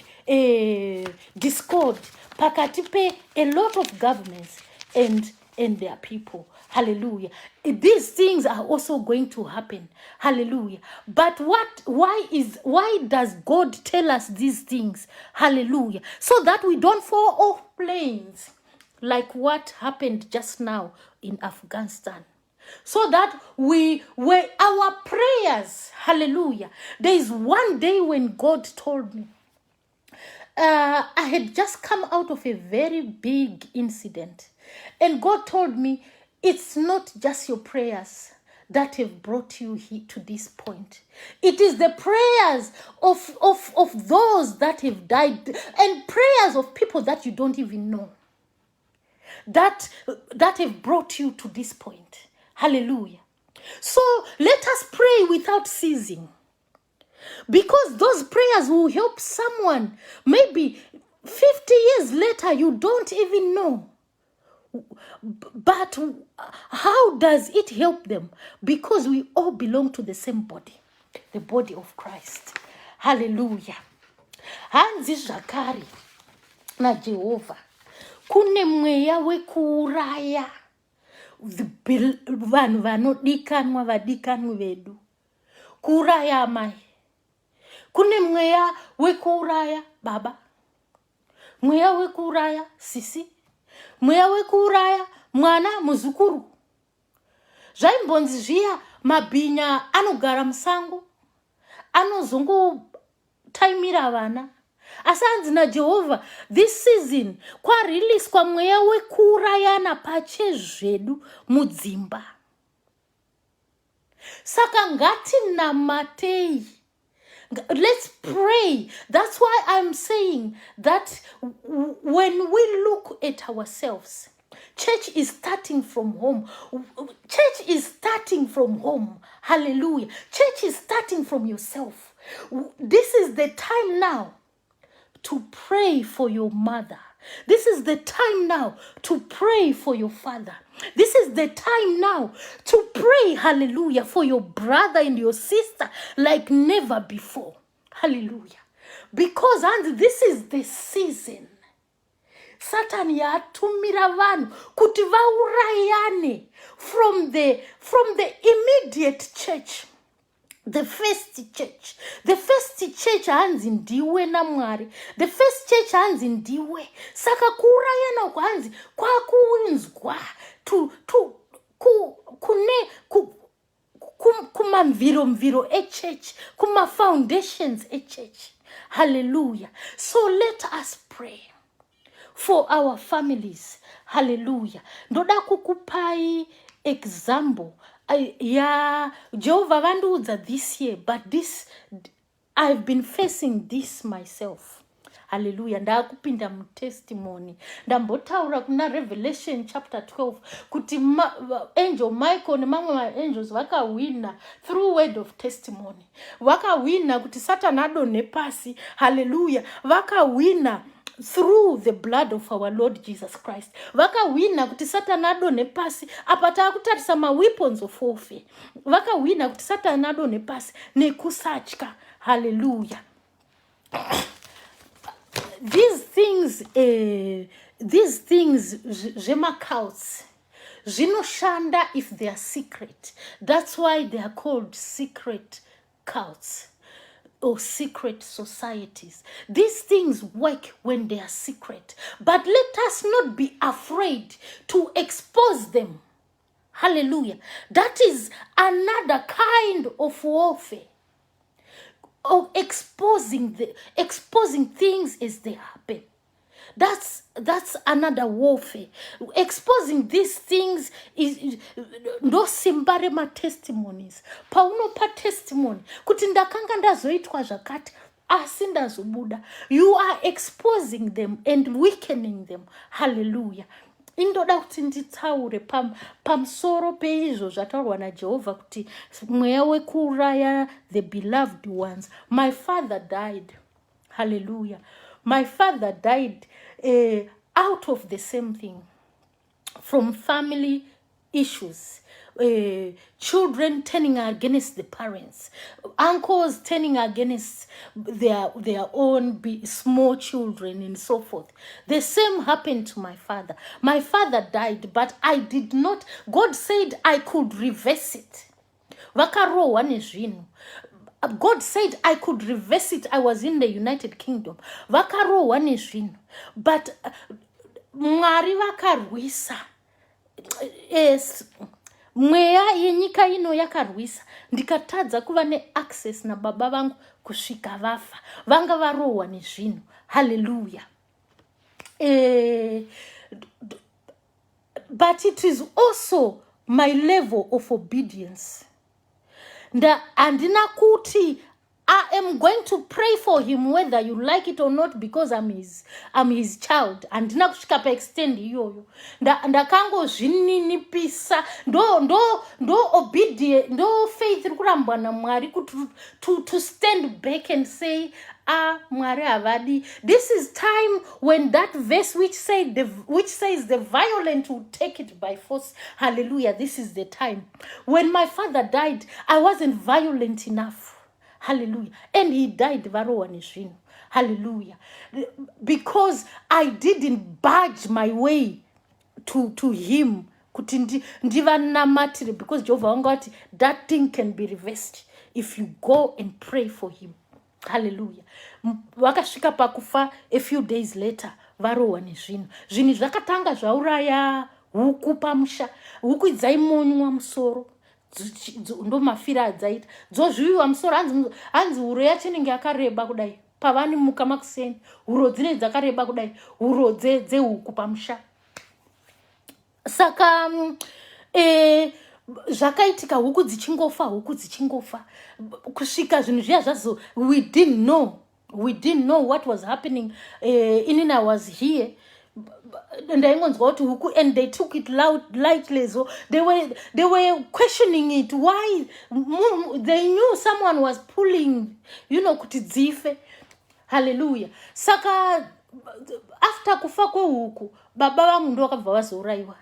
discord pakati pe a lot of governments and their people. Hallelujah. These things are also going to happen. Hallelujah. But why does God tell us these things? Hallelujah. So that we don't fall off planes like what happened just now in Afghanistan. So that our prayers, hallelujah. There is one day when God told me, I had just come out of a very big incident. And God told me, it's not just your prayers that have brought you here to this point. It is the prayers of those that have died and prayers of people that you don't even know that have brought you to this point. Hallelujah. So let us pray without ceasing. Because those prayers will help someone. Maybe 50 years later, you don't even know. But how does it help them? Because we all belong to the same body. The body of Christ. Hallelujah. Hanzi zvakare na Jehovah. Kune mweya wekuuraya. Vanhu vanodikanwa vadikanwi vedu. Kuuraya amai. Kune mweya wekuuraya baba. Mweya wekuuraya sisi. Mweya wekuuraya mwana muzukuru. Zvaimbonzi zviya mabhinya anogara musango, anozongo taimira vana. Asi hanzi naJehovha, this season kwariliswa mweya wekuurayana pachezvedu mudzimba. Saka ngatinamatei. Let's pray. That's why I'm saying that when we look at ourselves, church is starting from home. Church is starting from home. Hallelujah. Church is starting from yourself. This is the time now to pray for your mother. This is the time now to pray for your father. This is the time now to pray, hallelujah, for your brother and your sister like never before. Hallelujah. Because and this is the season. Satan yatumira vanhu kuti vaurayane from the immediate church. The first church hanzi ndiwe naMwari. The first church hanzi ndiwe. Saka kuurayana uko hanzi kwakuunzwa kumamviro echurch, kuma foundations echurch. Hallelujah. So let us pray for our families. Hallelujah. Ndoda kukupai example. Jehovah vanduudza this year, but this I've been facing this myself. Hallelujah. Ndakupinda mu testimony. Ndambotaura kuna Revelation chapter 12 kuti angel Michael nemamwe ma angels vakawina through word of testimony. Vakawina kuti Satan adone pasi. Hallelujah. Vakawina through the blood of our Lord Jesus Christ. Vakawina kuti Satan adone pasi apata kutarisa ma weapons of warfare. Vakawina kuti Satan adone pasi nekusatya. Hallelujah. These things zvemakauts zvinoshanda if they are secret. That's why they are called secret cults or secret societies. These things work when they are secret. But let us not be afraid to expose them. Hallelujah. That is another kind of warfare. Of exposing things as they happen. That's another warfare. Exposing these things is no simbarema testimonies. Paunopa testimony. Kuti ndakanga ndazoitwa zvakati asi ndazobuda. You are exposing them and weakening them. Hallelujah. Indoda kuti nditaure pamusoro peizvo zvataurwa naJehovha kuti mweya wekuuraya the beloved ones. My father died. Hallelujah. My father died out of the same thing. From family issues. Children turning against the parents, uncles turning against their own small children and so forth. The same happened to my father. My father died, but I did not. God said I could reverse it. Vakarowa nezvino. God said I could reverse it. I was in the United Kingdom. Vakarowa nezvino. But Mwari vakarwisa. Yes. Mweya yenyika ino yakarwisa ndikatadza kuva neaccess na baba vangu kusvika vafa vanga varohwa nezvino. Hallelujah. But it is also my level of obedience. Andina kuti I am going to pray for him whether you like it or not because I'm his child. Andina kusvika pa extend iyoyo. Ndakango zvininipisa ndo obedient ndo faith rikurambwa naMwari to stand back and say Mwari havadi. This is time when that verse which says the violent will take it by force. Hallelujah. This is the time. When my father died, I wasn't violent enough. Hallelujah. And he died varowa nezvino. Hallelujah. Because I didn't budge my way to him. Kuti ndivanamatire, because Jehovah wangati that thing can be reversed if you go and pray for him. Hallelujah. Vakasvika pakufa a few days later varowa nezvino. Zvinhu zvakatanga zvauraya huku pamusha, huku dzaimonywa musoro, ndo mafira adzaita, dzozviwiwa musoro, hanzi huro yacho inenge yakareba kudai, pavani muka makuseni, huro dzine dzakareba kudai, huro dzehuku pamusha. Saka zvakaitika, huku dzichingofa kusvika zvinhu zviya zvazo, we didn't know what was happening. Inini I was here, ndaingonzwa kuti huku, and they took it lightly, so they were questioning it. Why? They knew someone was pulling, kuti dzife. Hallelujah. Saka after kufa kwehuku, baba vangu ndo vakabva vazouraiwa.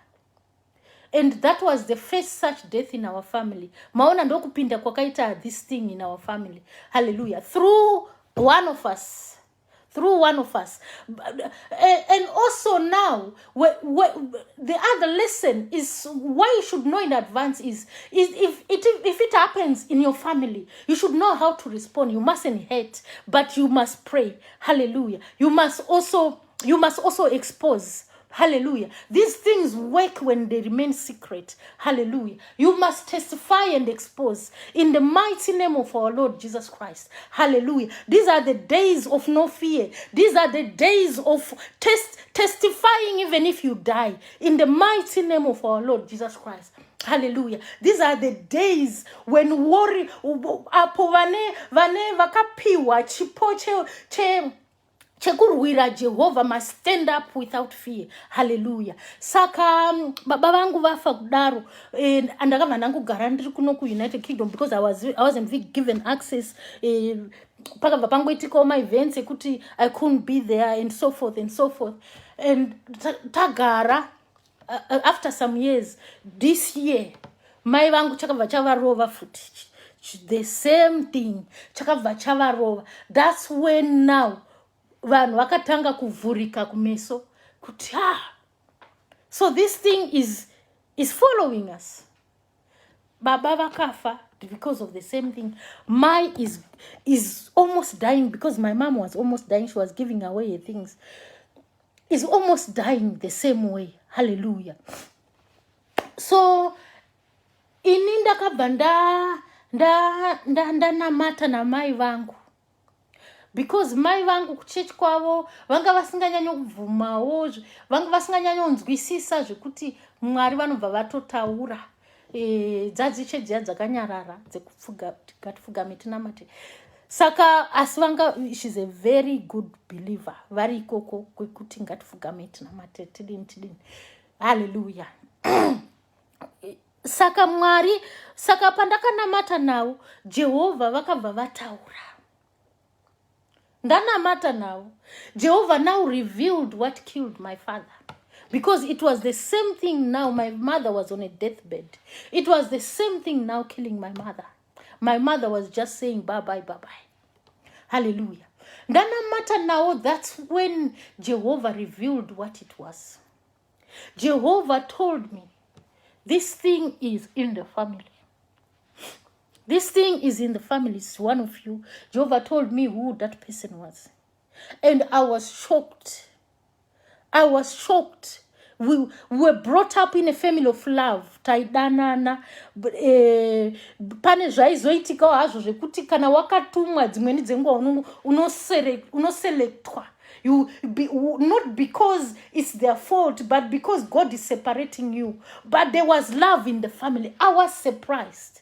And that was the first such death in our family. Maona ndo kupinda kwakaita this thing in our family. Hallelujah. Through one of us. And also now, the other lesson is why you should know in advance is if it happens in your family, you should know how to respond. You mustn't hate, but you must pray. Hallelujah. You must also expose. Hallelujah. These things work when they remain secret. Hallelujah. You must testify and expose in the mighty name of our Lord Jesus Christ. Hallelujah. These are the days of no fear. These are the days of testifying even if you die, in the mighty name of our Lord Jesus Christ. Hallelujah. These are the days when apo vane vakapiwa chipo chekurwira Jehovah must stand up without fear. Hallelujah. Saka baba vangu vafa kudaro, andakabva ndangogara ndiri kuno kuUnited Kingdom because I wasn't given access. Pakabva pangoitikawo my events ekuti I couldn't be there, and so forth. And tagara, after some years, this year mai vangu chakabva chavarova futi, the same thing chakabva chavarova. That's when now vanhu vakatanga kuvhurika kumeso kuti so this thing is following us. Baba vakafa because of the same thing. Mai is almost dying because my mom was almost dying. She was giving away things. Is almost dying the same way. Hallelujah. So ini ndakabva ndanamata na mai vangu, because mai vangu kuchechi kwavo vanga vasinganyanyo kubvumawo, vanga vasinganyanyo nzwisisa zvekuti Mwari vanobva vatotaura dzadzi chedziya dzakanyarara dzekupfuga tikatipfugame tinamate. Saka asi vanga, she's a very good believer, vari ikoko kwekuti ngatifugame tinamate tidini. Hallelujah. Saka Mwari, saka pandakanamata nawo Jehovah vakabva vataura. Ndanamata now, Jehovah now revealed what killed my father. Because it was the same thing now. My mother was on a deathbed. It was the same thing now killing my mother. My mother was just saying bye-bye. Hallelujah. Ndanamata now, that's when Jehovah revealed what it was. Jehovah told me, this thing is in the family. This thing is in the family. It's one of you. Jehovah told me who that person was. And I was shocked. We were brought up in a family of love. Taidanana. Pane zvaizoitika hazvo zvekuti kana wakatumwa dzimweni dzenguva unoselectwa. Not because it's their fault, but because God is separating you. But there was love in the family. I was surprised.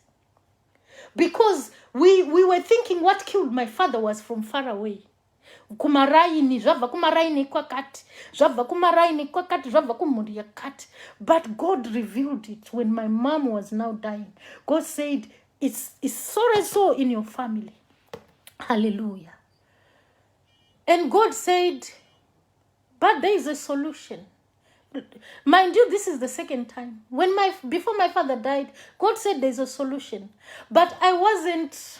Because we were thinking what killed my father was from far away. Kumaraini, zvabva kumaraini kwakati, zvabva kumaraini kwakati, zvabva kumhuri yakati. But God revealed it when my mom was now dying. God said, it's so and so in your family. Hallelujah. And God said, but there is a solution. Mind you, this is the second time. Before my father died, God said there's a solution. But I wasn't.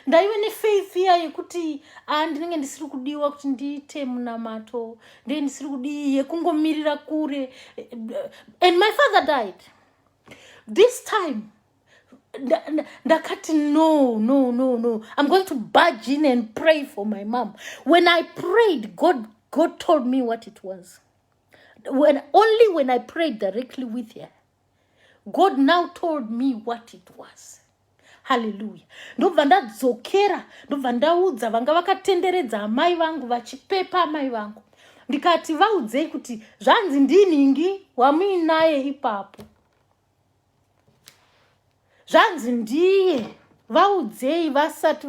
Ndaive faith here yekuti ndinenge ndisiri kudiwa kuti ndiite munamato, ndinenge ndisiri kudiwa kungomirira kure. And my father died. This time, ndakati no. I'm going to barge in and pray for my mom. When I prayed, God told me what it was. Only when I prayed directly with her, God now told me what it was. Hallelujah. Ndobva ndadzokera, ndobva ndaudza vanga vakatenderedza amai vangu vachipepa amai vangu. Ndikati vaudzei kuti zvanzi ndiningi wamuinaye ipapo. Zvanzi ndiye vaudzei vasati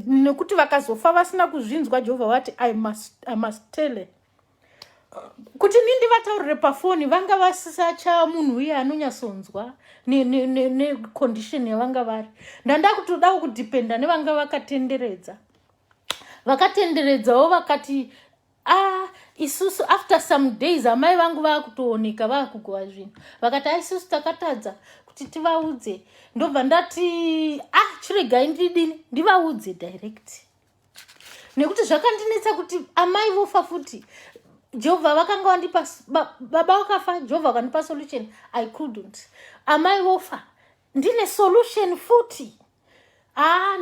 nekuti vakazofa vasina kuzvinzwa Jehovah vati I must tell her. Kuti nindi vataurire pafoni vanga vasisacha munhu uye anonyasonzwa ne condition yavanga vari. Ndanda kutoda kudependa nevanga vakatenderedza. Vakatenderedzawo vakati isusu after some days amai vangu vakutooneka vakugova zvinhu. Vakati isusu takatadza kuti tivaudze. Ndobva ndati chiregai ndidini ndivaudze direct. Nekuti zvakandinetsa kuti amai vofa futi. Jehovah vakanga vandipa baba wakafa, Jehovah vakandipa solution. I couldn't. Amai vofa ndine solution futi.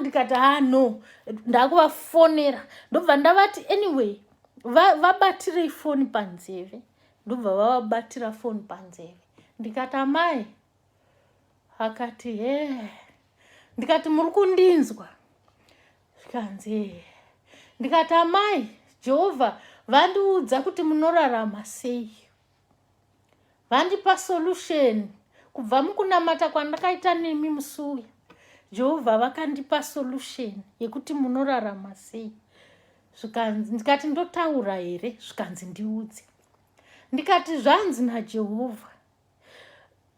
Ndikati no. Ndakuvafonera. Ndobva ndavati anyway vabatire ifoni panzeve. Ndobva vavabatira foni panzeve. Ndikati amai. Akati ndikati muri kundinzwa. Zvikanzi ndikati amai Jehovah vandiudza kuti munorarama sei. Vandipa solution kubva mukunamata kwandakaita nemi musuya. Jehovah vakandipa solution yekuti munorarama sei. Zvikanzi ndikati ndotaura here, zvikanzi ndiudze. Ndikati zvanzi naJehovah.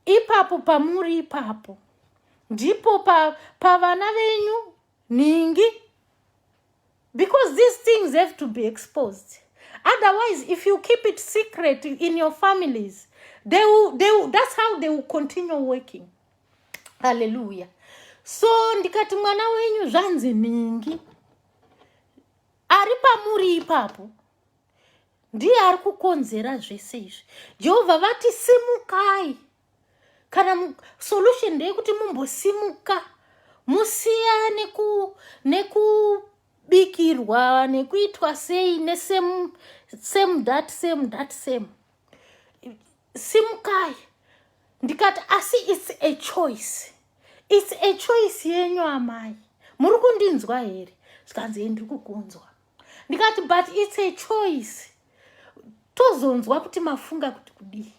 Ipapo pamuri ipapo ndipo pavana venyu ningi. Because these things have to be exposed. Otherwise, if you keep it secret in your families, that's how they will continue working. Hallelujah. So, ndikati mwana wenyu zvanzi ningi. Ari pamuri ipapo. Ndiye ari kukonzera zvese izvi. Jehovah vati simukai. Kana solution ndeyekuti mumbosimuka. Musiya nekubikirwa nekuitwa sei nesame that same. Simukai. Ndikati asi it's a choice. It's a choice yenyu amai. Muri kundinzwa here. Zvikanzi ndiri kukunzwa. Ndikati but it's a choice. Tozonzwa kuti mafunga kuti kudii.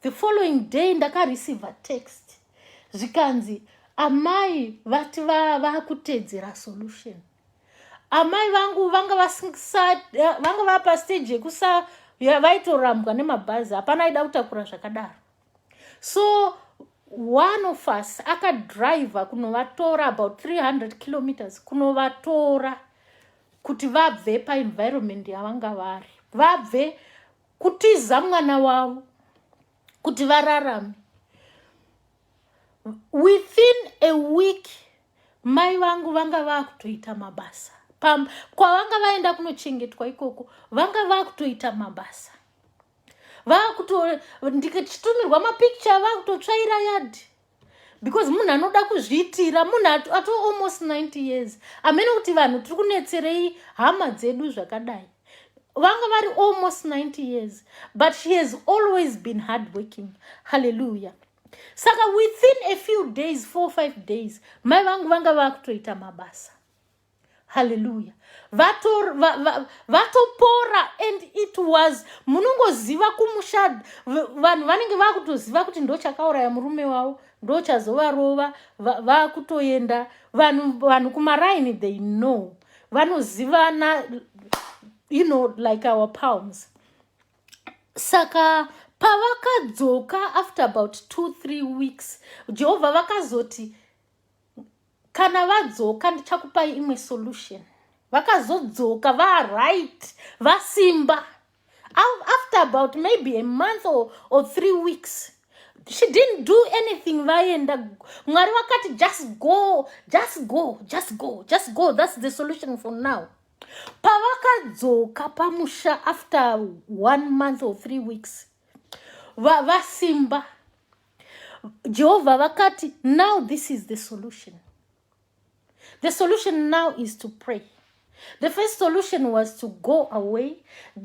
The following day ndaka receive a text. Zvikanzi amai vati vakutedzera solution. Amai vangu vanga vapa stage yekusa vaitorambwa nemabhazi hapana aida kutakura zvakadaro. So one of us akadriver kunovatora about 300 kilometers kunovatora kuti vabve paenvironment yavanga vari. Vabve kutiza mwana wavo kuti vararame. Within a week mai vangu vanga vakutoita mabasa. Kwavanga vaenda kunochengetwa ikoko vanga vakutoita mabasa. Ndikachitumirwa mapicture vakutotsvaira yard. Because munhu anoda kuzviitira munhu ato almost 90 years. Amene kuti vanhu tiri kunetserei hama dzedu zvakadai. Vanga vari almost 90 years. But she has always been hardworking. Hallelujah. Saka within a few days, 4 or 5 days, mai vangu vanga vakutoita mabasa. Hallelujah. Vatopora and it was munongoziva kumusha vanhu vanenge vakutoziva kuti ndo chakauraya murume wavo ndo chazovarova vakutoenda vanhu kumaraini they know vanozivana like our palms. Saka pavakadzoka after about 2-3 weeks Jehovah vakazoti kana vadzoka ndichakupai imwe solution. Vakazodzoka right vasimba. After about maybe a month or 3 weeks she didn't do anything. Vaenda Mwari vakati just go. That's the solution for now. Pavakadzoka pamusha after 1 month or 3 weeks vasimba. Jehovah vakati now this is the solution. The solution now is to pray. The first solution was to go away.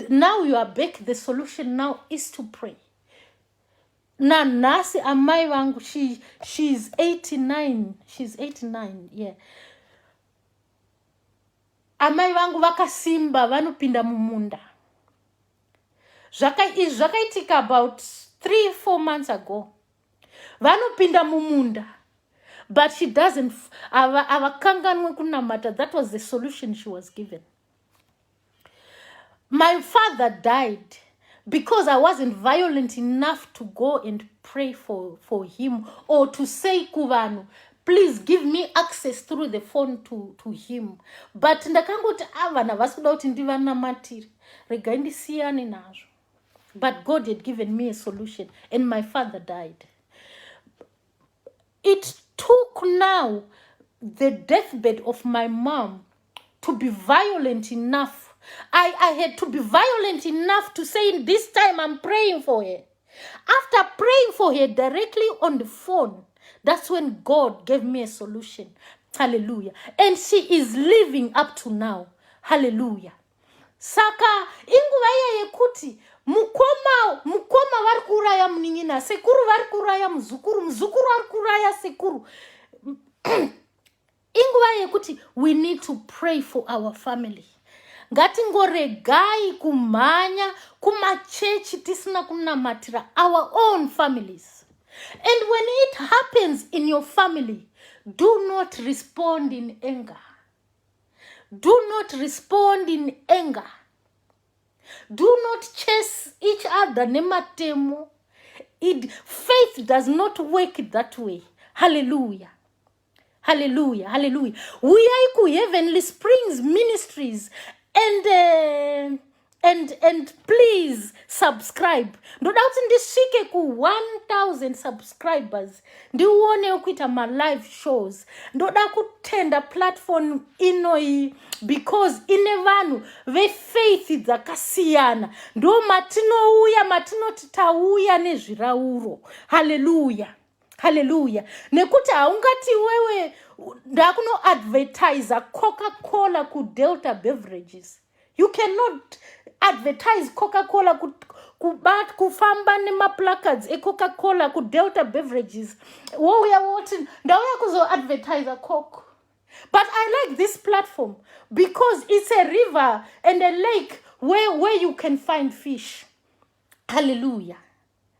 Now you are back. The solution now is to pray. Na nasi amai wangu, she's 89. She's 89, yeah. Amai wangu vakasimba vanopinda mumunda. Zvakaitika about 3-4 months ago. Vanopinda mumunda. But she doesn't. Avakanganwe kunamata. That was the solution she was given. My father died because I wasn't violent enough to go and pray for him, or to say kuvanu, please give me access through the phone to him. But ndakangoti avana vasuda kuti ndivanamatire. Rega ndisiyane nazvo. But God had given me a solution, and my father died. It took now the deathbed of my mom to be violent enough. I had to be violent enough to say, this time I'm praying for her. After praying for her directly on the phone, that's when God gave me a solution. Hallelujah. And she is living up to now. Hallelujah. Saka inguva yekuti mukoma vari kuraya munin'ina, sekuru vari kuraya muzukuru vari kuraya sekuru. Inguva yekuti we need to pray for our family. Ngatingoregai kumanya kumachechi tisina kunamatira our own families. And when it happens in your family, do not respond in anger. Do not respond in anger. Do not chase each other. Nematemo. Faith does not work that way. Hallelujah. Hallelujah. Hallelujah. We are in Heavenly Springs Ministries. And please subscribe. Ndoda kuti ndisvike ku 1000 subscribers. Ndione ukuita my live shows. Ndoda kutenda platform inoi because ine vanhu ve faith dzakasiyana. Ndo matinotitauya nezvirauro. Hallelujah. Hallelujah. Nekuti haungati wewe ndakuno advertise Coca-Cola ku Delta Beverages. You cannot advertise Coca-Cola kufamba nema placards Coca-Cola ku Delta Beverages. What we are watching, ndauya kuzo advertise Coke. But I like this platform because it's a river and a lake where you can find fish. Hallelujah.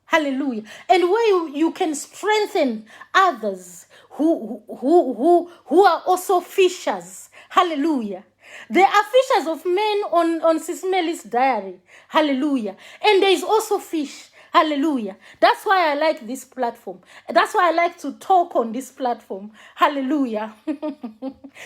Hallelujah. And where you can strengthen others who are also fishers. Hallelujah. There are fishers of men on Sis Melly's diary. Hallelujah. And there is also fish. Hallelujah. That's why I like this platform. That's why I like to talk on this platform. Hallelujah.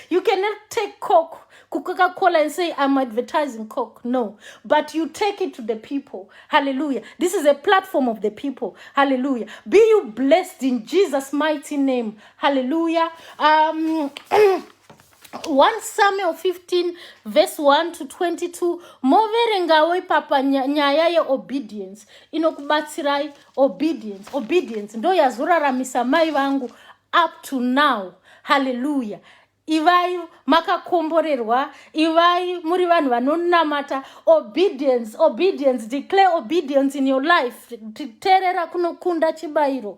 You cannot take Coca-Cola and say, I'm advertising Coke. No. But you take it to the people. Hallelujah. This is a platform of the people. Hallelujah. Be you blessed in Jesus' mighty name. Hallelujah. 1 Samuel 15 verse 1 to 22. Moverengawe papa nyaya ye obedience. Inokubatsirai obedience. Ndo yazuraramisa mai vangu up to now. Hallelujah. Ivai makakomborerwa, ivai muri vanhu vanonamata. Obedience, declare obedience in your life. Terera kunokunda chibairo.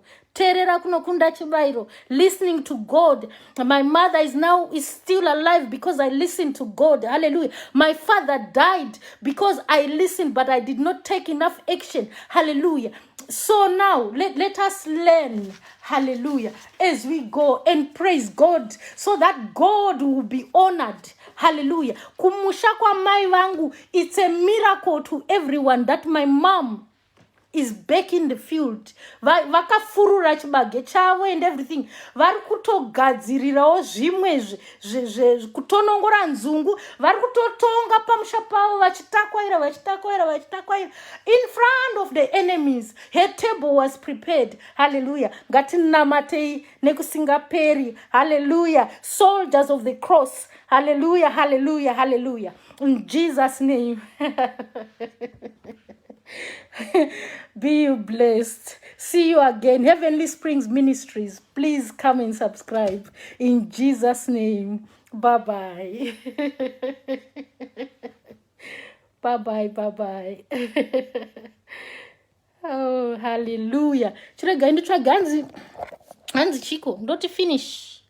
Listening to God. My mother is still alive because I listened to God. Hallelujah. My father died because I listened, but I did not take enough action. Hallelujah. So now let us learn, hallelujah, as we go and praise God so that God will be honored. Hallelujah. Kumusha kwa mai vangu, it's a miracle to everyone that my mom is back in the field. Vakafurura chibage chavo and everything. Vari kutogadzirirawo zvimwe kutonongora nzungu. Vari kutotonga pamusha pavo vachitakwaira. In front of the enemies, her table was prepared. Hallelujah. Gatinamatei nekusingaperi. Hallelujah. Soldiers of the cross. Hallelujah. Hallelujah. Hallelujah. In Jesus' name. Be you blessed. See you again. Heavenly Springs Ministries. Please come and subscribe. In Jesus' name. Bye-bye. Bye-bye. Oh, hallelujah. Chirega nditsvaga hanzi chiko ndoti finish.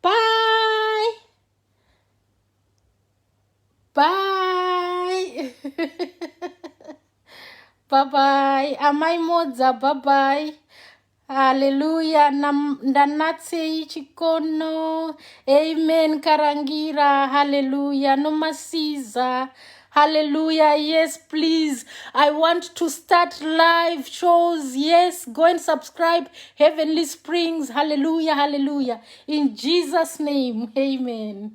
Bye. Bye. Amai modza. Bye. Hallelujah. Ndanatsei chikono. Amen. Karangira. Hallelujah. No masiza. Hallelujah. Yes, please. I want to start live shows. Yes, go and subscribe. Heavenly Springs. Hallelujah. In Jesus' name. Amen.